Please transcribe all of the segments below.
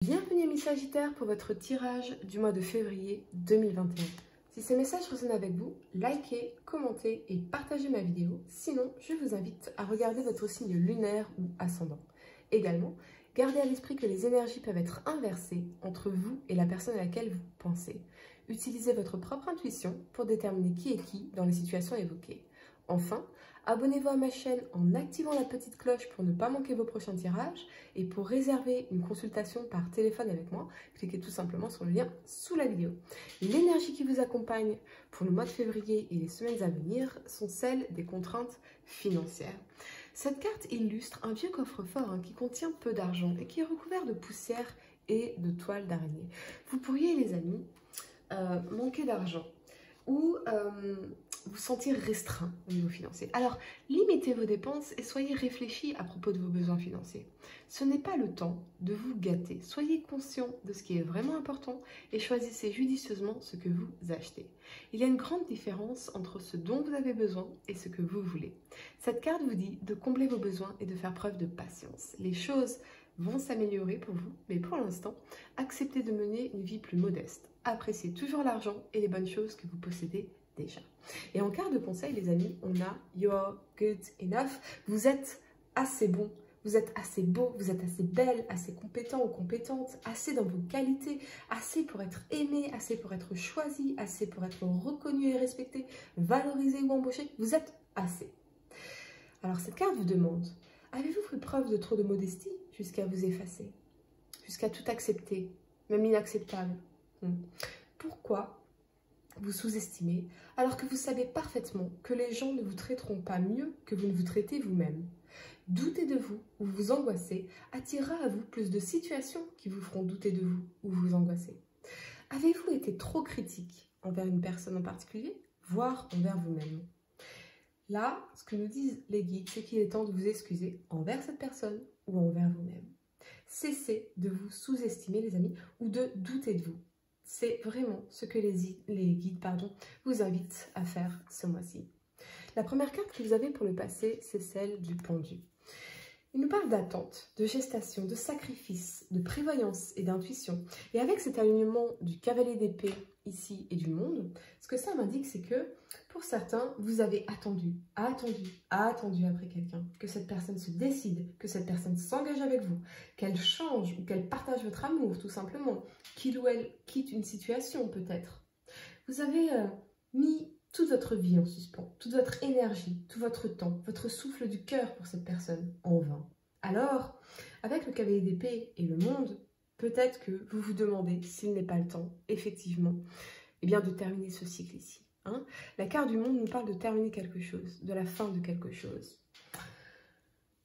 Bienvenue amis Sagittaires pour votre tirage du mois de février 2021. Si ces messages résonnent avec vous, likez, commentez et partagez ma vidéo. Sinon, je vous invite à regarder votre signe lunaire ou ascendant. Également, gardez à l'esprit que les énergies peuvent être inversées entre vous et la personne à laquelle vous pensez. Utilisez votre propre intuition pour déterminer qui est qui dans les situations évoquées. Enfin, abonnez-vous à ma chaîne en activant la petite cloche pour ne pas manquer vos prochains tirages. Et pour réserver une consultation par téléphone avec moi, cliquez tout simplement sur le lien sous la vidéo. L'énergie qui vous accompagne pour le mois de février et les semaines à venir sont celles des contraintes financières. Cette carte illustre un vieux coffre-fort qui contient peu d'argent et qui est recouvert de poussière et de toiles d'araignée. Vous pourriez, les amis, manquer d'argent ou vous sentir restreint au niveau financier. Alors, limitez vos dépenses et soyez réfléchis à propos de vos besoins financiers. Ce n'est pas le temps de vous gâter. Soyez conscient de ce qui est vraiment important et choisissez judicieusement ce que vous achetez. Il y a une grande différence entre ce dont vous avez besoin et ce que vous voulez. Cette carte vous dit de combler vos besoins et de faire preuve de patience. Les choses vont s'améliorer pour vous, mais pour l'instant, acceptez de mener une vie plus modeste. Appréciez toujours l'argent et les bonnes choses que vous possédez déjà. Et en carte de conseil, les amis, on a You're good enough. Vous êtes assez bon, vous êtes assez beau, vous êtes assez belle, assez compétent ou compétente, assez dans vos qualités, assez pour être aimé, assez pour être choisi, assez pour être reconnu et respecté, valorisé ou embauché. Vous êtes assez. Alors cette carte vous demande, avez-vous fait preuve de trop de modestie jusqu'à vous effacer, jusqu'à tout accepter, même l'inacceptable? Pourquoi vous sous-estimez alors que vous savez parfaitement que les gens ne vous traiteront pas mieux que vous ne vous traitez vous-même? Douter de vous ou vous angoisser attirera à vous plus de situations qui vous feront douter de vous ou vous angoisser. Avez-vous été trop critique envers une personne en particulier, voire envers vous-même? Là, ce que nous disent les guides, c'est qu'il est temps de vous excuser envers cette personne ou envers vous-même. Cessez de vous sous-estimer, les amis, ou de douter de vous. C'est vraiment ce que les guides vous invitent à faire ce mois-ci. La première carte que vous avez pour le passé, c'est celle du pendu. Il nous parle d'attente, de gestation, de sacrifice, de prévoyance et d'intuition. Et avec cet alignement du cavalier d'épée ici et du monde, ce que ça m'indique, c'est que pour certains, vous avez attendu après quelqu'un, que cette personne se décide, que cette personne s'engage avec vous, qu'elle change ou qu'elle partage votre amour tout simplement, qu'il ou elle quitte une situation peut-être. Vous avez mis toute votre vie en suspens, toute votre énergie, tout votre temps, votre souffle du cœur pour cette personne en vain. Alors, avec le cavalier d'épée et le monde, peut-être que vous vous demandez s'il n'est pas le temps, effectivement, de terminer ce cycle ici. La carte du monde nous parle de terminer quelque chose, de la fin de quelque chose.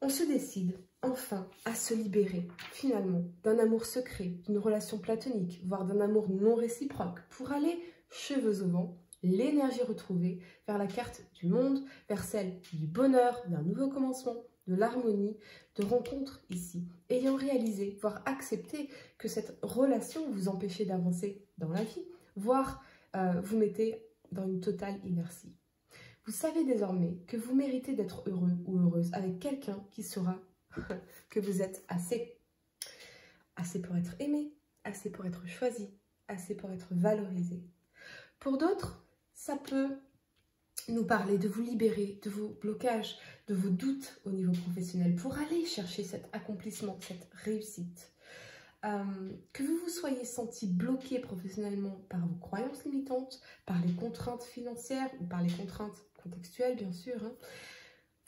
On se décide enfin à se libérer, finalement, d'un amour secret, d'une relation platonique, voire d'un amour non réciproque, pour aller, cheveux au vent, l'énergie retrouvée vers la carte du monde, vers celle du bonheur, d'un nouveau commencement, de l'harmonie, de rencontres ici, ayant réalisé, voire accepté que cette relation vous empêchait d'avancer dans la vie, voire vous mettez dans une totale inertie. Vous savez désormais que vous méritez d'être heureux ou heureuse avec quelqu'un qui saura que vous êtes assez. Assez pour être aimé, assez pour être choisi, assez pour être valorisé. Pour d'autres, ça peut nous parler de vous libérer de vos blocages, de vos doutes au niveau professionnel pour aller chercher cet accomplissement, cette réussite. Que vous vous soyez senti bloqué professionnellement par vos croyances limitantes, par les contraintes financières ou par les contraintes contextuelles, bien sûr.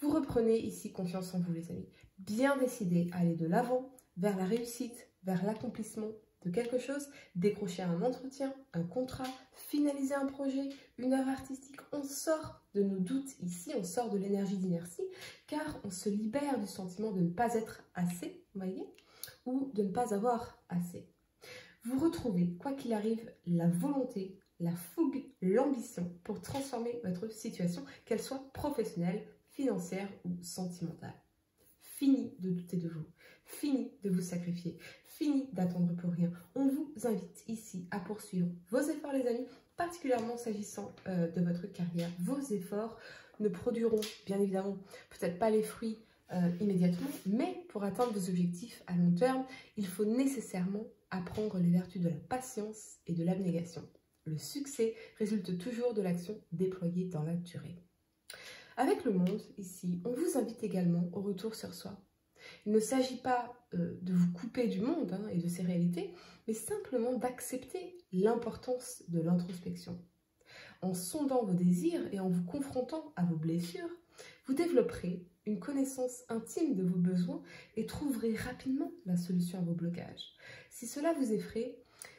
Vous reprenez ici confiance en vous, les amis. Bien décidé à aller de l'avant, vers la réussite, vers l'accomplissement de quelque chose, décrocher un entretien, un contrat, finaliser un projet, une œuvre artistique. On sort de nos doutes ici, on sort de l'énergie d'inertie, car on se libère du sentiment de ne pas être assez, vous voyez, ou de ne pas avoir assez. Vous retrouvez, quoi qu'il arrive, la volonté, la fougue, l'ambition pour transformer votre situation, qu'elle soit professionnelle, financière ou sentimentale. Fini de douter de vous, fini de vous sacrifier, fini d'attendre pour rien. On vous invite ici à poursuivre vos efforts, les amis, particulièrement s'agissant de votre carrière. Vos efforts ne produiront bien évidemment peut-être pas les fruits immédiatement, mais pour atteindre vos objectifs à long terme, il faut nécessairement apprendre les vertus de la patience et de l'abnégation. Le succès résulte toujours de l'action déployée dans la durée. Avec le monde, ici, on vous invite également au retour sur soi. Il ne s'agit pas de vous couper du monde et de ses réalités, mais simplement d'accepter l'importance de l'introspection. En sondant vos désirs et en vous confrontant à vos blessures, vous développerez une connaissance intime de vos besoins et trouverez rapidement la solution à vos blocages. Si cela vous effraie,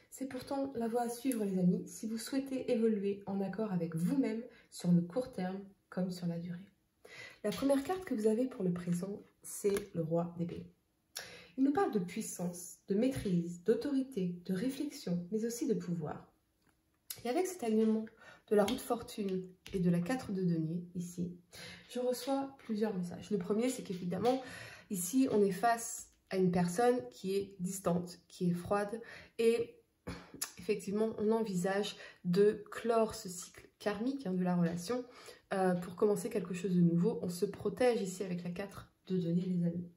c'est pourtant la voie à suivre, les amis, si vous souhaitez évoluer en accord avec vous-même sur le court terme comme sur la durée. La première carte que vous avez pour le présent, c'est le roi d'épée. Il nous parle de puissance, de maîtrise, d'autorité, de réflexion, mais aussi de pouvoir. Et avec cet alignement de la roue de fortune et de la 4 de denier, ici, je reçois plusieurs messages. Le premier, c'est qu'évidemment, ici, on est face à une personne qui est distante, qui est froide, et effectivement, on envisage de clore ce cycle karmique de la relation pour commencer quelque chose de nouveau. On se protège ici avec la 4 de denier, les amis.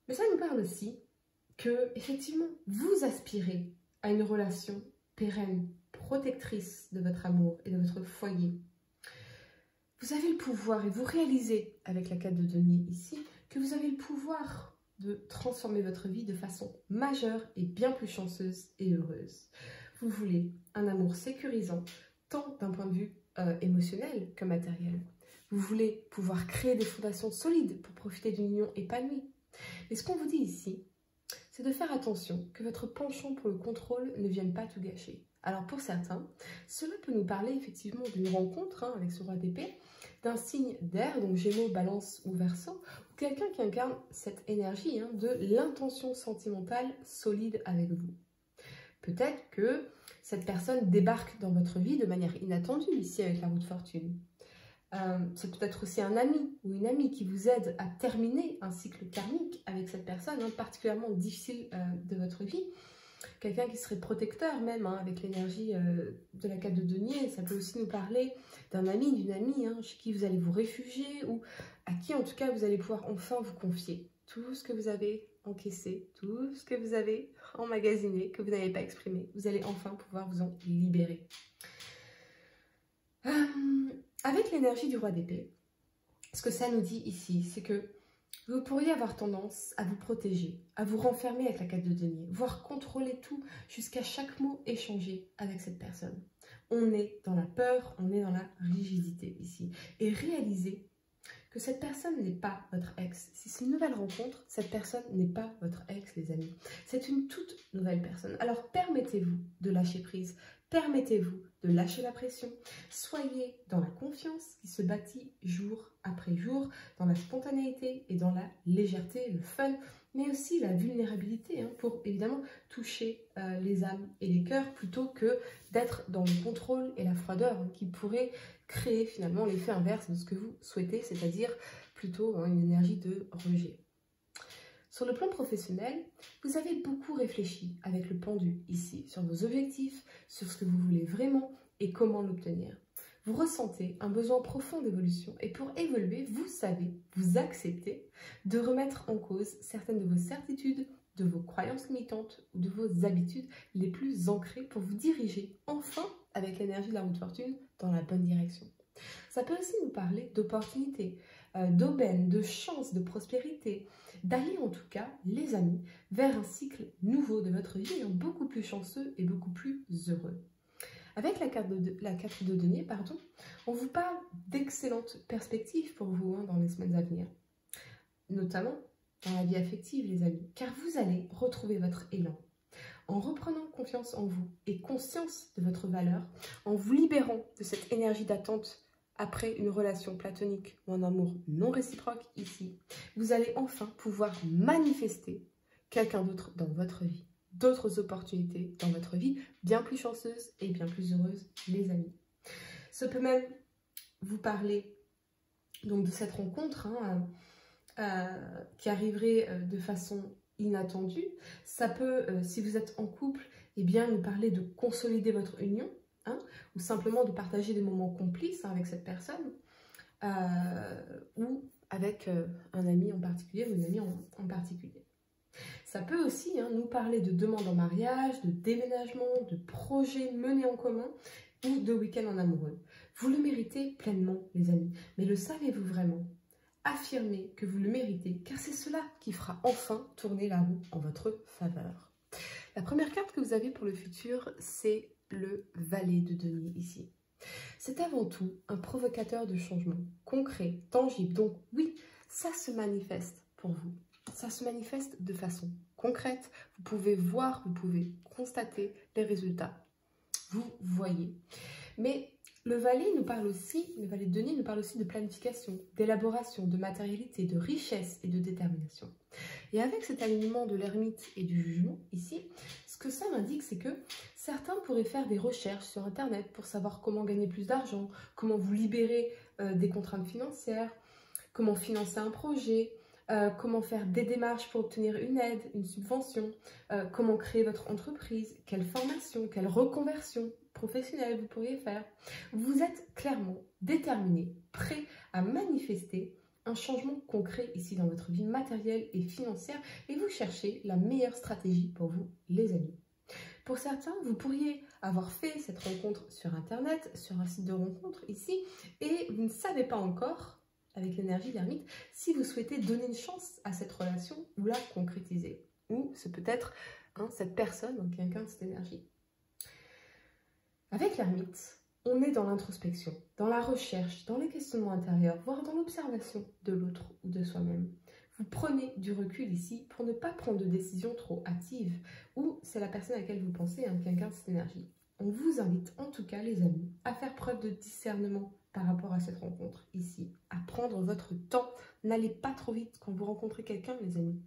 Mais ça nous parle aussi que, effectivement, vous aspirez à une relation pérenne, protectrice de votre amour et de votre foyer. Vous avez le pouvoir, et vous réalisez avec la 4 de denier ici, que vous avez le pouvoir de transformer votre vie de façon majeure et bien plus chanceuse et heureuse. Vous voulez un amour sécurisant, tant d'un point de vue émotionnel que matériel. Vous voulez pouvoir créer des fondations solides pour profiter d'une union épanouie. Et ce qu'on vous dit ici, c'est de faire attention que votre penchant pour le contrôle ne vienne pas tout gâcher. Alors pour certains, cela peut nous parler effectivement d'une rencontre avec ce roi d'épée, d'un signe d'air, donc Gémeaux, Balance ou Verseau, ou quelqu'un qui incarne cette énergie de l'intention sentimentale solide avec vous. Peut-être que cette personne débarque dans votre vie de manière inattendue ici avec la roue de fortune. C'est peut-être aussi un ami ou une amie qui vous aide à terminer un cycle karmique avec cette personne particulièrement difficile de votre vie. Quelqu'un qui serait protecteur même avec l'énergie de la 4 de denier. Ça peut aussi nous parler d'un ami, d'une amie chez qui vous allez vous réfugier ou à qui en tout cas vous allez pouvoir enfin vous confier. Tout ce que vous avez encaissé, tout ce que vous avez emmagasiné, que vous n'avez pas exprimé, vous allez enfin pouvoir vous en libérer. Avec l'énergie du roi d'épée, ce que ça nous dit ici, c'est que vous pourriez avoir tendance à vous protéger, à vous renfermer avec la 4 de denier, voire contrôler tout jusqu'à chaque mot échangé avec cette personne. On est dans la peur, on est dans la rigidité ici. Et réalisez que cette personne n'est pas votre ex. Si c'est une nouvelle rencontre, cette personne n'est pas votre ex, les amis. C'est une toute nouvelle personne. Alors permettez-vous de lâcher prise. Permettez-vous de lâcher la pression. Soyez dans la confiance qui se bâtit jour après jour, dans la spontanéité et dans la légèreté, le fun, mais aussi la vulnérabilité pour évidemment toucher les âmes et les cœurs plutôt que d'être dans le contrôle et la froideur qui pourrait créer finalement l'effet inverse de ce que vous souhaitez, c'est-à-dire plutôt une énergie de rejet. Sur le plan professionnel, vous avez beaucoup réfléchi avec le pendu ici, sur vos objectifs, sur ce que vous voulez vraiment et comment l'obtenir. Vous ressentez un besoin profond d'évolution et pour évoluer, vous savez, vous acceptez de remettre en cause certaines de vos certitudes, de vos croyances limitantes ou de vos habitudes les plus ancrées pour vous diriger enfin avec l'énergie de la roue de fortune dans la bonne direction. Ça peut aussi nous parler d'opportunités, d'aubaines, de chances, de prospérité, d'aller en tout cas, les amis, vers un cycle nouveau de votre vie, beaucoup plus chanceux et beaucoup plus heureux. Avec la 4 de denier, on vous parle d'excellentes perspectives pour vous dans les semaines à venir, notamment dans la vie affective, les amis, car vous allez retrouver votre élan. En reprenant confiance en vous et conscience de votre valeur, en vous libérant de cette énergie d'attente après une relation platonique ou un amour non réciproque ici, vous allez enfin pouvoir manifester quelqu'un d'autre dans votre vie, d'autres opportunités dans votre vie, bien plus chanceuses et bien plus heureuses, les amis. Ça peut même vous parler donc de cette rencontre qui arriverait de façon inattendue. Ça peut, si vous êtes en couple, nous parler de consolider votre union, ou simplement de partager des moments complices avec cette personne, ou avec un ami en particulier ou une amie en particulier. Ça peut aussi nous parler de demandes en mariage, de déménagement, de projets menés en commun ou de week-end en amoureux. Vous le méritez pleinement, les amis. Mais le savez-vous vraiment? Affirmez que vous le méritez, car c'est cela qui fera enfin tourner la roue en votre faveur. La première carte que vous avez pour le futur, c'est le valet de denier ici. C'est avant tout un provocateur de changement, concret, tangible. Donc oui, ça se manifeste pour vous. Ça se manifeste de façon concrète. Vous pouvez voir, vous pouvez constater les résultats. Vous voyez. Mais le valet de denier nous parle aussi de planification, d'élaboration, de matérialité, de richesse et de détermination. Et avec cet alignement de l'ermite et du jugement ici, ce que ça m'indique, c'est que certains pourraient faire des recherches sur Internet pour savoir comment gagner plus d'argent, comment vous libérer des contraintes financières, comment financer un projet, comment faire des démarches pour obtenir une aide, une subvention, comment créer votre entreprise, quelle formation, quelle reconversion professionnelle vous pourriez faire. Vous êtes clairement déterminé, prêt à manifester un changement concret ici dans votre vie matérielle et financière et vous cherchez la meilleure stratégie pour vous, les amis. Pour certains, vous pourriez avoir fait cette rencontre sur Internet, sur un site de rencontre ici, et vous ne savez pas encore, avec l'énergie de l'ermite, si vous souhaitez donner une chance à cette relation ou la concrétiser. Ou c'est peut-être cette personne qui incarne cette énergie. Avec l'ermite, on est dans l'introspection, dans la recherche, dans les questionnements intérieurs, voire dans l'observation de l'autre ou de soi-même. Vous prenez du recul ici pour ne pas prendre de décisions trop hâtives, ou c'est la personne à laquelle vous pensez qui incarne cette énergie. On vous invite en tout cas, les amis, à faire preuve de discernement par rapport à cette rencontre ici, à prendre votre temps. N'allez pas trop vite quand vous rencontrez quelqu'un, les amis.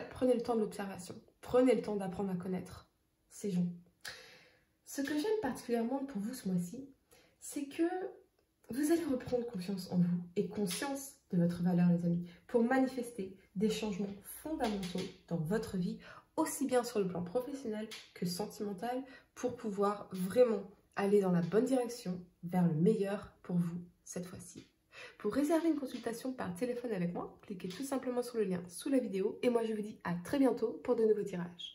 Prenez le temps de l'observation, prenez le temps d'apprendre à connaître ces gens. Ce que j'aime particulièrement pour vous ce mois-ci, c'est que vous allez reprendre confiance en vous et conscience de votre valeur, les amis, pour manifester des changements fondamentaux dans votre vie, aussi bien sur le plan professionnel que sentimental, pour pouvoir vraiment aller dans la bonne direction, vers le meilleur pour vous cette fois-ci. Pour réserver une consultation par téléphone avec moi, cliquez tout simplement sur le lien sous la vidéo et moi je vous dis à très bientôt pour de nouveaux tirages.